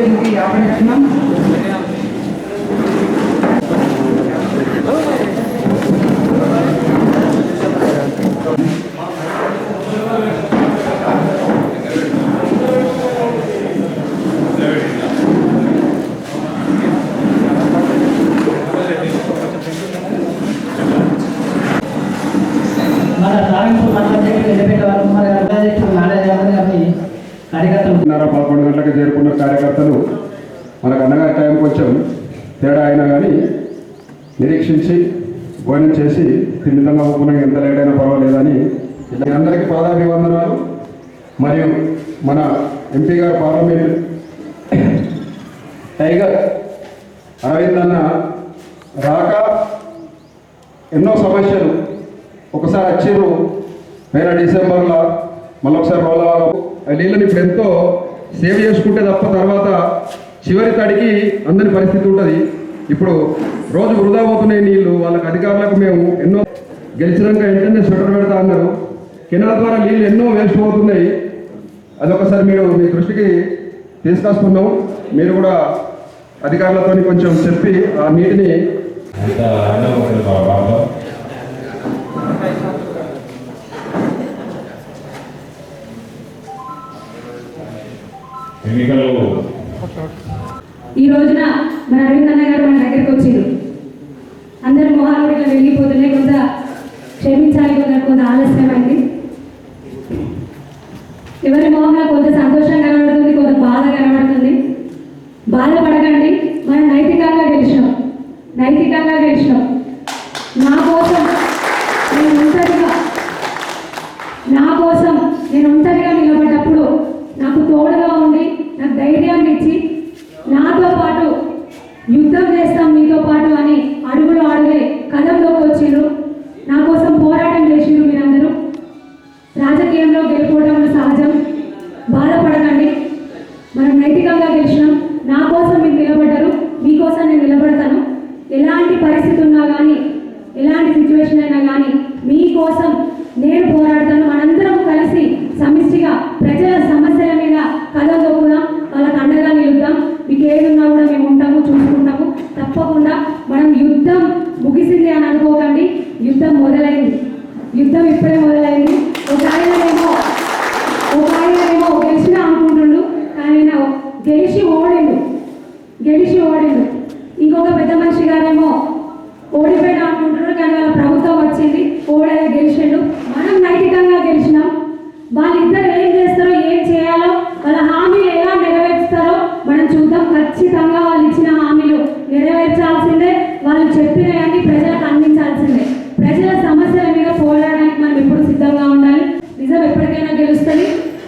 దీనికి 50 ఇస్తున్నాం. కార్యకర్తలు 11 గంటలకు చేరుకున్న కార్యకర్తలు మనకు అనగా టైం కొంచెం తేడా అయినా కానీ నిరీక్షించి భోజనం చేసి తిన్నితంగా ఒప్పుకున్న ఎంత లేట్ అయినా పర్వాలేదని అందరికీ పాదాభివందనాలు. మరియు మన ఎంపీ గారు పార్లమెంట్ టైగర్ అరవింద్ అన్న రాక ఎన్నో సమస్యలు ఒకసారి వచ్చారు వేరే డిసెంబర్లో మళ్ళొకసారి రోలవాళ్ళు నీళ్ళని ఇప్పుడు ఎంతో సేవ్ చేసుకుంటే తప్ప తర్వాత చివరి తడికి అందరి పరిస్థితి ఉంటుంది. ఇప్పుడు రోజు వృధా పోతున్నాయి నీళ్ళు. వాళ్ళకి అధికారులకు మేము ఎన్నో గెలిచినాక వెంటనే స్వెటర్ పెడతా అన్నారు. కెనాల్ ద్వారా నీళ్ళు ఎన్నో వేస్ట్ అవుతున్నాయి. అదొకసారి మీరు మీ దృష్టికి తీసుకొస్తున్నాం. మీరు కూడా అధికారులతో కొంచెం చెప్పి ఆ నీటిని ఈ రోజున మన అరవింద్ అన్న గారు మన దగ్గరికి వచ్చారు. అందరు మొహాలు ఇట్లా వెళ్ళిపోతున్నాయి. కొంత క్షమించాలి, కొంత ఆలస్యమైంది. ఎవరి మొహంలో కొంత సంతోషం కనబడుతుంది, కొంత బాధ కనబడుతుంది. బాధపడకండి, మనం నైతికంగా గెలిచినాం. నా కోసం నేను ఒంటరిగా నిలబడ్డప్పుడు నాకు తోడుగా ఉండి నాకు ధైర్యాన్ని ఇచ్చి నాతో పాటు యుద్ధం చేస్తాం మీతో పాటు అని అడుగులో అడుగే కదంలోకి వచ్చిండ్రు. నా కోసం పోరాటం చేసిండ్రు. మీరందరూ రాజకీయంలో గెలుపోవడం సహజం, బాధపడకండి. మనం నైతికంగా గెలిచినాం. నా కోసం మీరు నిలబడ్డారు, మీకోసం నేను నిలబడతాను. ఎలాంటి పరిస్థితి ఉన్నా కానీ, ఎలాంటి సిచ్యువేషన్ అయినా కానీ మీకోసం నేను పోరాడతాను. మనందరం కలిసి సమిష్టిగా ప్రజల సమస్యల మీద కథం తొక్కుదాం, వాళ్ళకి అండగా నిలుద్దాం. మీకు ఏదున్నా కూడా మేము ఉంటాము, చూసుకుంటాము. తప్పకుండా మనం యుద్ధం ముగిసింది అని అనుకోకండి. యుద్ధం ఇప్పుడే మొదలైంది. ఒక ఆయనేమో గెలిచినా అనుకుంటుండు, కానీ గెలిచి ఓడిండు. ఇంకొక పెద్ద మనిషి గారేమో ఓడిపోయినా అనుకుంటున్నారు, కానీ వాళ్ళ ప్రభుత్వం వచ్చింది, గెలిచిండు. మనం నైతికంగా గెలిచినాం. వాళ్ళిద్దరు ఏం చేస్తారో, ఏం చేయాలో, వాళ్ళ హామీలు ఎలా నెరవేర్స్తారో మనం చూద్దాం. ఖచ్చితంగా వాళ్ళు ఇచ్చిన హామీలు నెరవేర్చాల్సిందే. వాళ్ళు చెప్పినవన్నీ ప్రజలకు అందించాల్సిందే. ప్రజల సమస్యల మీద పోరాడడానికి మనం ఎప్పుడు సిద్ధంగా ఉండాలి. నిజం ఎప్పటికైనా గెలుస్తుంది,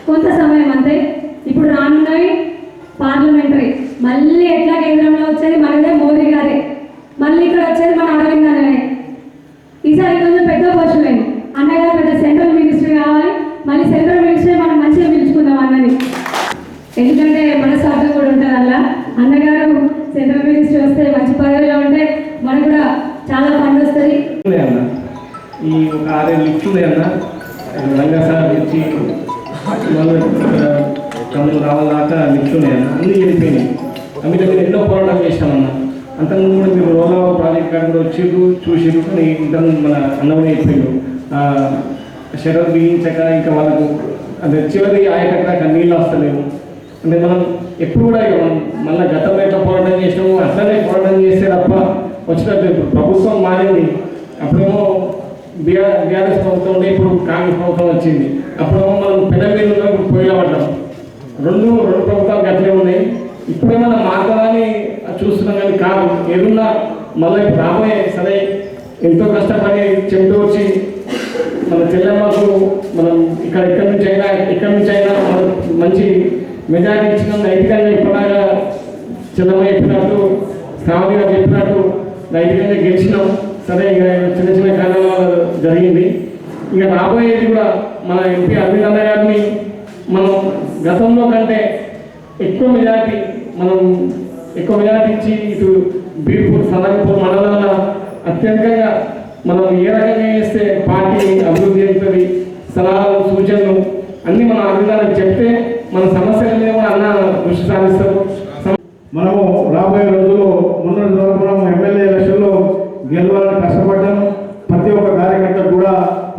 కొంత సమయం అంతే. ఇప్పుడు రానున్నవి పార్లమెంటరీ, మళ్ళీ ఎట్లా కేంద్రంలో వచ్చేది మనదే మోదీ గారే, మళ్ళీ ఇక్కడ వచ్చేది మన అరవింద్ అన్ననే. ఈసారి కొంచెం పెద్ద పోస్టులే. అన్నగారు పెద్ద సెంట్రల్ మినిస్టర్ కావాలి. మళ్ళీ సెంట్రల్ మినిస్టర్ మనం మంచిగా పిలుచుకుందాం అన్నది. ఎందుకంటే మనస్వార్థం కూడా ఉంటుంది అలా. అన్నగారు సెంట్రల్ మినిస్టర్ వస్తే మంచి పదవిలో ఉంటే మనకు కూడా చాలా ఫండ్ వస్తుంది. అన్న ఈ ఒక 6 లిఫ్ట్లు అన్న రంగసార్ నుంచి తమ్ముడు రావాలి దాకా లిఫ్ట్లు అన్న అన్నీ వెళ్ళిపోయినాయి. మీరు ఎన్నో పోరాటం చేసినామన్నా. అంతకుముందు కూడా మీరు రోలా ప్రాజెక్ట్ కాడ కూడా వచ్చిర్రు, చూసిర్రు. కానీ ఇంతకుముందు మన అన్నమని అయిపోయిండు షటర్ బిగించక ఇంకా వాళ్ళకు అంటే చివరి ఆయకట్టాక నీళ్ళు వస్తలేము. అంటే మనం ఎప్పుడు కూడా మళ్ళీ గతంలో ఎట్లా పోరాటం చేసినాము అట్లనే పోరాటం చేస్తే తప్ప వచ్చినట్టు. ఇప్పుడు ప్రభుత్వం మారింది. అప్పుడేమో బీఆర్ఎస్ ప్రభుత్వం ఉండే, ఇప్పుడు కాంగ్రెస్ ప్రభుత్వం వచ్చింది. అప్పుడేమో మనం పెద్ద మీద ఉన్నప్పుడు పోయిలా పడ్డాం. రెండు ప్రభుత్వాలు గట్లే ఉన్నాయి. ఇప్పుడేమన్నా మారుతుందని చూస్తున్నాం, కానీ కాదు. ఏదున్నా మళ్ళీ రాబోయే సరే ఎంతో కష్టపడి చెమట వచ్చి మన చెల్లెమ్మకు మనం ఎక్కడి నుంచి అయినా మనం మంచి మెజారిటీ ఇచ్చినాం. నైతికంగా ఇప్పటిలాగా చెల్లెమ్మ చెప్పినట్టు, శ్రావణి గారు చెప్పినట్టు నైతికంగా గెలిచినాం. సరే ఇక చిన్న చిన్న కారణాల జరిగింది. ఇక రాబోయేది కూడా మన ఎంపీ అరవింద్ అన్న గారిని మనం గతంలో కంటే ఎక్కువ మెజారిటీ ఇచ్చి ఇటు బీర్పూర్ సదర్పూర్ మండలాల్లో అత్యధికంగా మనం ఏ రకంగా చేస్తే పార్టీ అభివృద్ధి అవుతుంది, సలహాలు సూచనలు అన్నీ మన అధికారులకు చెప్తే మన సమస్యల మీద అన్న దృష్టి సాధిస్తారు. మనము రాబోయే రోజుల్లో మొన్నటి వరకు మనం ఎమ్మెల్యే ఎలక్షన్లో గెలవాలని కష్టపడ్డాము. ప్రతి ఒక్క కార్యకర్తకు కూడా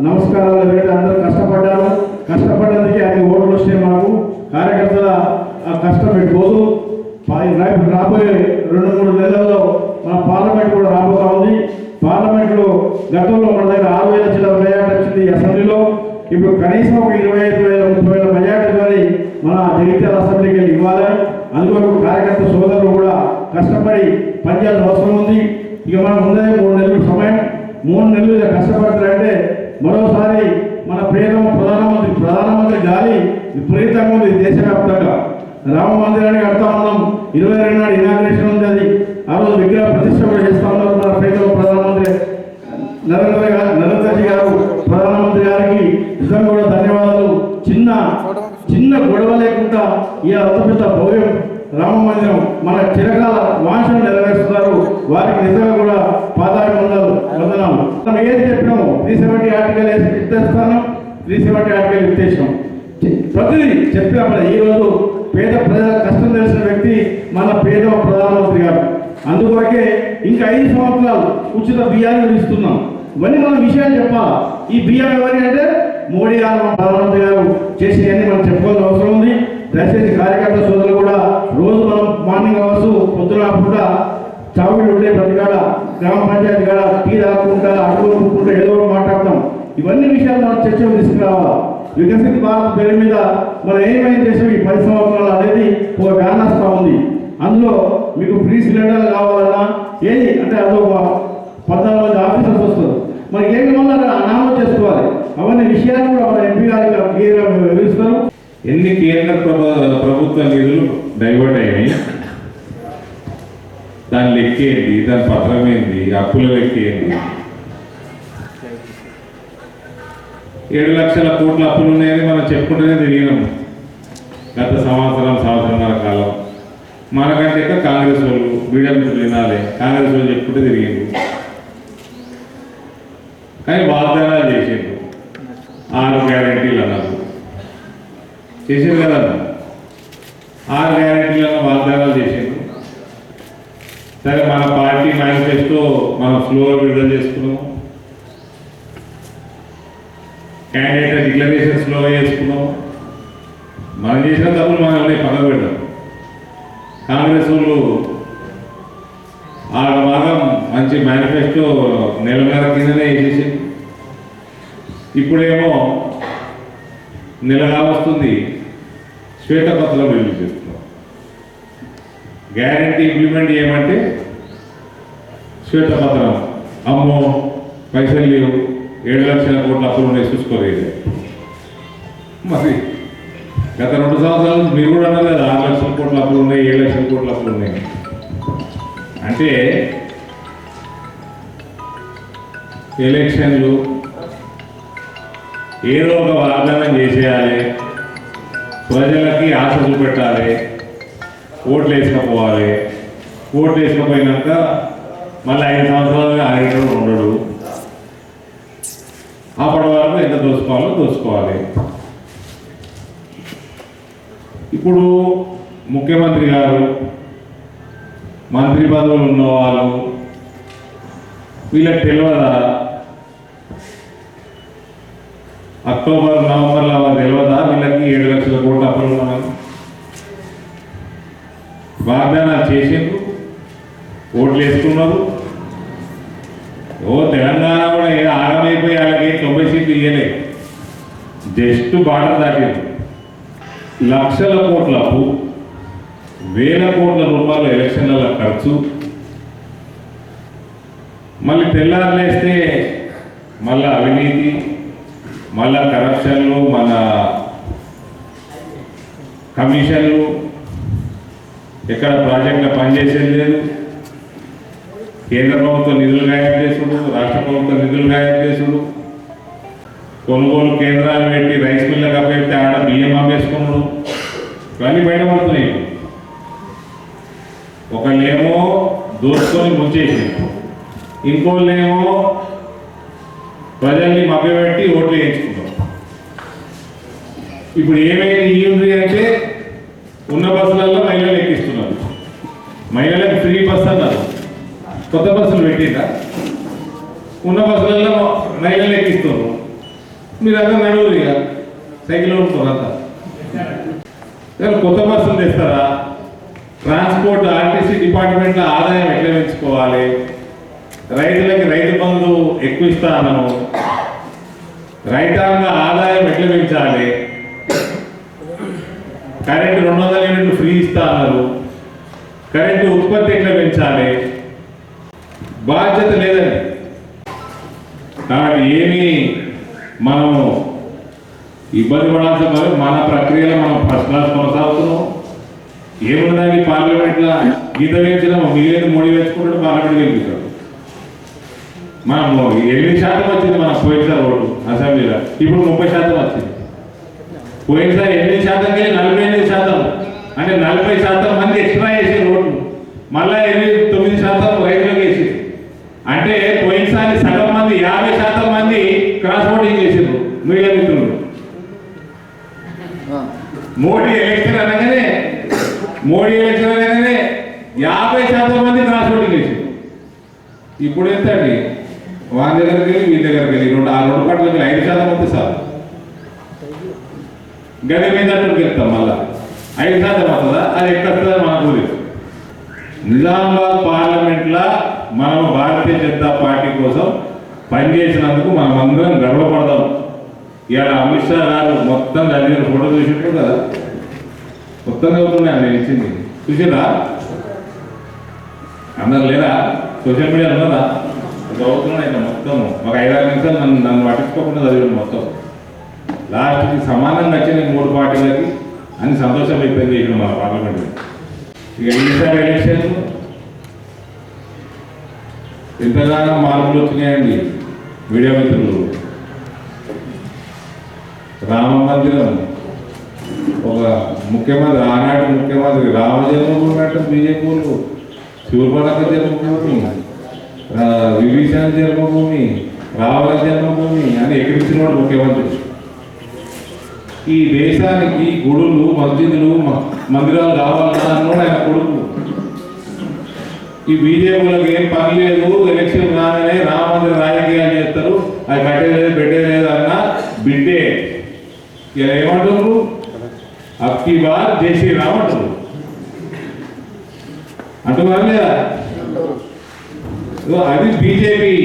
నమస్కారాలు పెట్టి అందరూ కష్టపడ్డారు. కష్టపడ్డందుకే అన్ని ఓట్లు వస్తాయి. మనకు కార్యకర్తల కష్టం పెట్టుకోదు. రాబోయే 2-3 నెలల్లో మన పార్లమెంట్ కూడా రాబోతా ఉంది. పార్లమెంట్లో గతంలో మన దగ్గర 6,000 చిల్లర మెజార్టీ వచ్చింది అసెంబ్లీలో. ఇప్పుడు కనీసం ఒక 25,000-30,000 మెజార్టీ కానీ మన జగిత్యాల అసెంబ్లీకి వెళ్ళి ఇవ్వాలి. అందువరకు కార్యకర్త సోదరులు కూడా కష్టపడి పనిచేయాల్సిన అవసరం ఉంది. ఇక మనం ముందే 3 నెలలు సమయం, 3 నెలలు కష్టపడతారంటే మరోసారి మన ప్రియతమ ప్రధానమంత్రి గాలి విపరీతంగా ఉంది దేశవ్యాప్తంగా. రామ మందిరాన్ని కడతా ఉన్నాం. 22 నాడు ఇనాగ్రేషన్ ఉంది. అది ఆ రోజు విగ్రహ ప్రతిష్ట కూడా చేస్తా ఉన్నారు. మన ప్రియతమ ప్రధానమంత్రి నరేంద్రజీ గారు ప్రధానమంత్రి గారికి నిజంగా కూడా ధన్యవాదాలు. చిన్న గొడవ లేకుండా ఈ అంత పెద్ద భవ్యం రామ మందిరం మన చిరకాల వాంఛను నెరవేరుస్తున్నారు. వారికి నిజంగా కూడా పాదాభివందనాలు. మనం ఏది చెప్పినాము 370 ఆర్టికల్ ఇస్తాను, 370 ఆర్టికల్ ఇచ్చేసాం. ప్రతిదీ చెప్పినప్పుడు ఈరోజు పేద ప్రజల కష్టం తెలిసిన వ్యక్తి మన పేద ప్రధానమంత్రి గారు. అందుకొరకే ఇంకా 5 సంవత్సరాలు ఉచిత బియ్యాన్ని ఇస్తున్నాం. ఇవన్నీ మనం విషయాలు చెప్పాలా. ఈ బియ్యం ఎవరి అంటే మోడీ గారు ప్రధానమంత్రి గారు చేసినవన్నీ మనం చెప్పుకోవాల్సిన అవసరం ఉంది. దయచేసి కార్యకర్త సోదరులు కూడా రోజు మనం మార్నింగ్ అవర్స్ పొద్దున పూట చావులు ఉండే ప్రతి కాడ గ్రామ పంచాయతీ కాడ టీ తాకుండా అడుగుకుంటూ ఏదో మాట్లాడతాం. ఇవన్నీ విషయాలు మనం చర్చకు తీసుకురావాలా. వికసిత భారత్ పేరు మీద మనం ఏమైనా చేసాం ఈ 10 సంవత్సరాలు అనేది ఒక వ్యానస్తా ఉంది. అందులో మీకు ఫ్రీ సిలిండర్లు కావాలన్నా ఏది అంటే అదొక 14 మంది ఆఫీసర్స్ వస్తారు. మనకి ఏం కావాలో అక్కడ అనామతి చేసుకోవాలి. అవన్నీ విషయాలు కూడా మన ఎంపీ గారికి క్లియర్గా వివరిస్తారు. ఎన్ని కేంద్ర ప్రభుత్వ నిధులు డైవర్ట్ అయినాయి, దాని లెక్క ఏంటి, దాని పత్రం ఏంటి, అప్పుల లెక్క ఏంటి? 7 లక్షల కోట్ల అప్పులు ఉన్నాయని మనం చెప్పుకుంటూనే తిరిగినాము గత సంవత్సరంన్నర కాలం. మనకంటే ఎక్కువ కాంగ్రెస్ వాళ్ళు బీజేపీ వినాలి, కాంగ్రెస్ వాళ్ళు చెప్పుకుంటూ తిరిగిండు. కానీ వాగ్దానాలు చేసిండు. 6 గ్యారెంటీలు అన్నారు, చేసిండు కదా. 6 గ్యారెంటీలను వాగ్దానాలు చేసిండు. సరే, మన పార్టీ మేనిఫెస్టో మనం స్లోగా విడుదల చేసుకున్నాము. క్యాండిడేట్ డిక్లరేషన్ స్లోగా చేసుకున్నాము. మనం చేసిన తప్పులు మనల్ని పక్కన పెట్టాం. కాంగ్రెస్ వాళ్ళు 6 భాగం మంచి మేనిఫెస్టో నెలన్నర కిందనే వేసేసి ఇప్పుడేమో నెలగా వస్తుంది శ్వేతపత్రం రిలీజ్ చేస్తున్నాం. గ్యారంటీ ఇంప్లిమెంట్ చేయమంటే శ్వేతపత్రం అమ్మో పైసలు లేవు, 7 లక్షల కోట్ల అప్పులు ఉన్నాయి చూసుకోలేదు. మరి గత 2 సంవత్సరాలు మీరు కూడా అన్నారు కదా 6 లక్షల కోట్ల అప్పులు ఉన్నాయి, 7 లక్షల కోట్ల అప్పులు ఉన్నాయి. అంటే ఎలక్షన్లు ఏదో ఒక వాగ్దానం చేసేయాలి, ప్రజలకి ఆశ చూపెట్టాలి, ఓట్లు వేసుకపోవాలి. ఓట్లు వేసుకపోయినాక మళ్ళీ 5 సంవత్సరాలుగా ఆయన ఉండడు. అప్పటి వరకు ఎంత దోచుకోవాలో దోచుకోవాలి. ఇప్పుడు ముఖ్యమంత్రి గారు, మంత్రి పదవులు ఉన్నవాళ్ళు వీళ్ళకి తెలియదా? అక్టోబర్ నవంబర్లో తెలియదా వీళ్ళకి 7 లక్షల కోట్ల అప్పులు ఉన్నామని? వాగ్దానాలు చేసిండ్రు, ఓట్లు వేసుకున్నారు. తెలంగాణ కూడా ఏదో ఆగమైపోయి వాళ్ళకి 90 సీట్లు ఇవ్వలేదు, జస్ట్ బార్డర్ దాటింది. లక్షల కోట్ల అప్పు, వేల కోట్ల రూపాయల ఎలక్షన్ల ఖర్చు. మళ్ళీ తెల్లారులేస్తే మళ్ళీ అవినీతి, మళ్ళా కరప్షన్లు, మన కమిషన్లు, ఎక్కడ ప్రాజెక్టులో పనిచేసేది లేదు. కేంద్ర ప్రభుత్వం నిధులు గాయం చేసుడు, రాష్ట్ర ప్రభుత్వం నిధులు గాయం చేసుడు, కొనుగోలు కేంద్రాలు పెట్టి రైస్ మిల్లకు అప్పచెప్తే ఆడ బియ్యం అమ్మేసుకున్నాడు. ఇవన్నీ బయటపడుతున్నాయి. ఒకళ్ళేమో దోచుకొని ముంచేసింది, ఇంకోళ్ళేమో ప్రజల్ని మభ్యపెట్టి ఓట్లు వేయించుకుంటాం. ఇప్పుడు ఏమైనా ఉంది అంటే ఉన్న బస్సులలో మహిళలు ఎక్కిస్తున్నారు, మహిళలకు ఫ్రీ బస్ అన్నారు, కొత్త బస్సులు పెట్టిందా? ఉన్న బస్సులలో మహిళలు ఎక్కిస్తున్నారు. మీరు అంతా నడువురు, ఇక సైకిల్ ఉంటుంది అంతా. కొత్త బస్సులు తెస్తారా? ట్రాన్స్పోర్ట్ ఆర్టీసీ డిపార్ట్మెంట్లో ఆదాయం ఎట్లా పెంచుకోవాలి? రైతులకి రైతు బంధు ఎక్కువ ఇస్తాను, రైతాంగ ఆదాయం ఎట్లా పెంచాలి? కరెంటు 200 యూనిట్లు ఫ్రీ ఇస్తా అన్నారు, కరెంటు ఉత్పత్తి ఎట్లా పెంచాలి? బాధ్యత లేదండి. కాబట్టి ఏమీ మనం ఇబ్బంది పడాల్సిన పని, మన ప్రక్రియలో మనం ఫస్ట్ క్లాస్ కొనసాగుతున్నాం. ఏముందండి పార్లమెంట్లో గీత వేయించడం, మిగిలిన మోడీ వేసుకుంటాడు, పార్లమెంట్ గెలిపిస్తాడు. మనం 8% వచ్చింది మన పోయినసారి ఓటు అసెంబ్లీలో, ఇప్పుడు 30% వచ్చింది. పోయినసారి 8% వెళ్ళి 48%, అంటే 40% మంది ఎక్స్ట్రా వేసి ఓట్లు, మళ్ళీ 9% రైతులకు వేసి, అంటే పోయినసారి సగం మంది 50% మంది క్రాస్ ఓటింగ్ చేసారు. మీడియా మిత్రులు, మోడీ ఎలక్షన్ అనగానే 50% మంది క్రాస్ ఓటింగ్ చేసారు. ఇప్పుడు ఎంత అండి? వాళ్ళ దగ్గరికి వెళ్ళి వీళ్ళ దగ్గరికి వెళ్ళి ఆ రెండు పాటలకి 5% వస్తే సార్ గది మీద వెళ్తాం. మళ్ళా 5% వస్తుందా? అది ఎక్కడ మనకు నిజామాబాద్ పార్లమెంట్లో మనం భారతీయ జనతా పార్టీ కోసం పనిచేసినందుకు మనం అందరం గర్వపడదాం. ఇవాళ అమిత్ షా గారు మొత్తం చదివిన ఫోటో చూసినట్టు కదా, మొత్తం చదువుతున్నాను నేను ఇచ్చింది, చూసిరా? అందరు లేదా? సోషల్ మీడియా ఉన్నదా? చదువుతున్నాను అయితే మొత్తం ఒక 5-6 నిమిషాలు నన్ను పట్టించుకోకుండా చదివాను మొత్తం. లాస్ట్కి సమానంగా వచ్చిన 3 పార్టీలకి అని సంతోషం వ్యక్తం చేసిన మన పార్లమెంట్. ఇక ఈసారి ఎలక్షన్ ఎంతగానో మార్పులు వచ్చినాయండి మీడియా మిత్రులు. రామ మందిరం, ఒక ముఖ్యమంత్రి, ఆనాటి ముఖ్యమంత్రి రామ జన్మభూమి అంటే బీజేపీ వాళ్ళు, శూర్పణఖ జన్మభూమి, విభీషణ జన్మభూమి, రావణ జన్మభూమి అని ఎక్కించిన వాడు ముఖ్యమంత్రి. ఈ దేశానికి గుడులు, మస్జిదులు, మందిరాలు కావాలన్నా అన్నాడు ఆయన కొడుకు. ఈ బీజేపీలకు ఏం పని లేదు, ఎలక్షన్ రాగానే రామ మందిర రాజకీయాలు చేస్తారు, అది కట్టేలేదు పెట్టేలేదు అన్న బిడ్డే. ఇలా ఏమంటారు? అబ్కి బార్ జై శ్రీరామ్ అంటారు. అంటున్నారు లేదా? అది BJP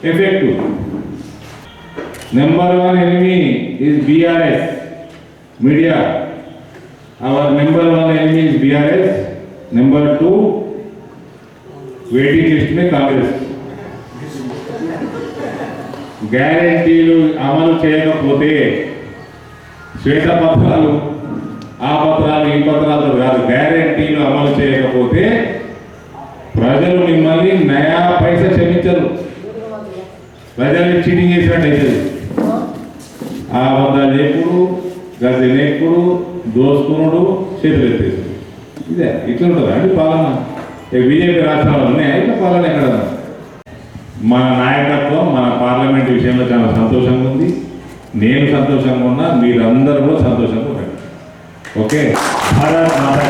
effect. Number 1 enemy is BRS media. Our number 1 enemy is BRS. Number 2 waiting list में कांग्रेस. గ్యారెంటీలు అమలు చేయకపోతే శ్వేతపత్రాలు, ఆ పత్రాలు, ఈ పత్రాలు కాదు, గ్యారెంటీలు అమలు చేయకపోతే ప్రజలు మిమ్మల్ని నయా పైసా క్షమించరు. ప్రజల్ని చీటింగ్ చేసినట్టు అవుతుంది. ఆ అబద్ధాలు చెప్పుడు, గది నేర్పుడు, దోసుకునుడు, చేతులు ఎత్తేసి, ఇదే ఇట్లా ఉంటుంది అండి పాలన. బీజేపీ రాష్ట్రాలు ఉన్నాయా ఇట్లా పాలన? ఎక్కడ? మన నాయకత్వం మన పార్లమెంట్ విషయంలో చాలా సంతోషంగా ఉంది. నేను సంతోషంగా ఉన్నా, మీరందరూ కూడా సంతోషంగా ఉండండి. ఓకే, భారత్ మాతా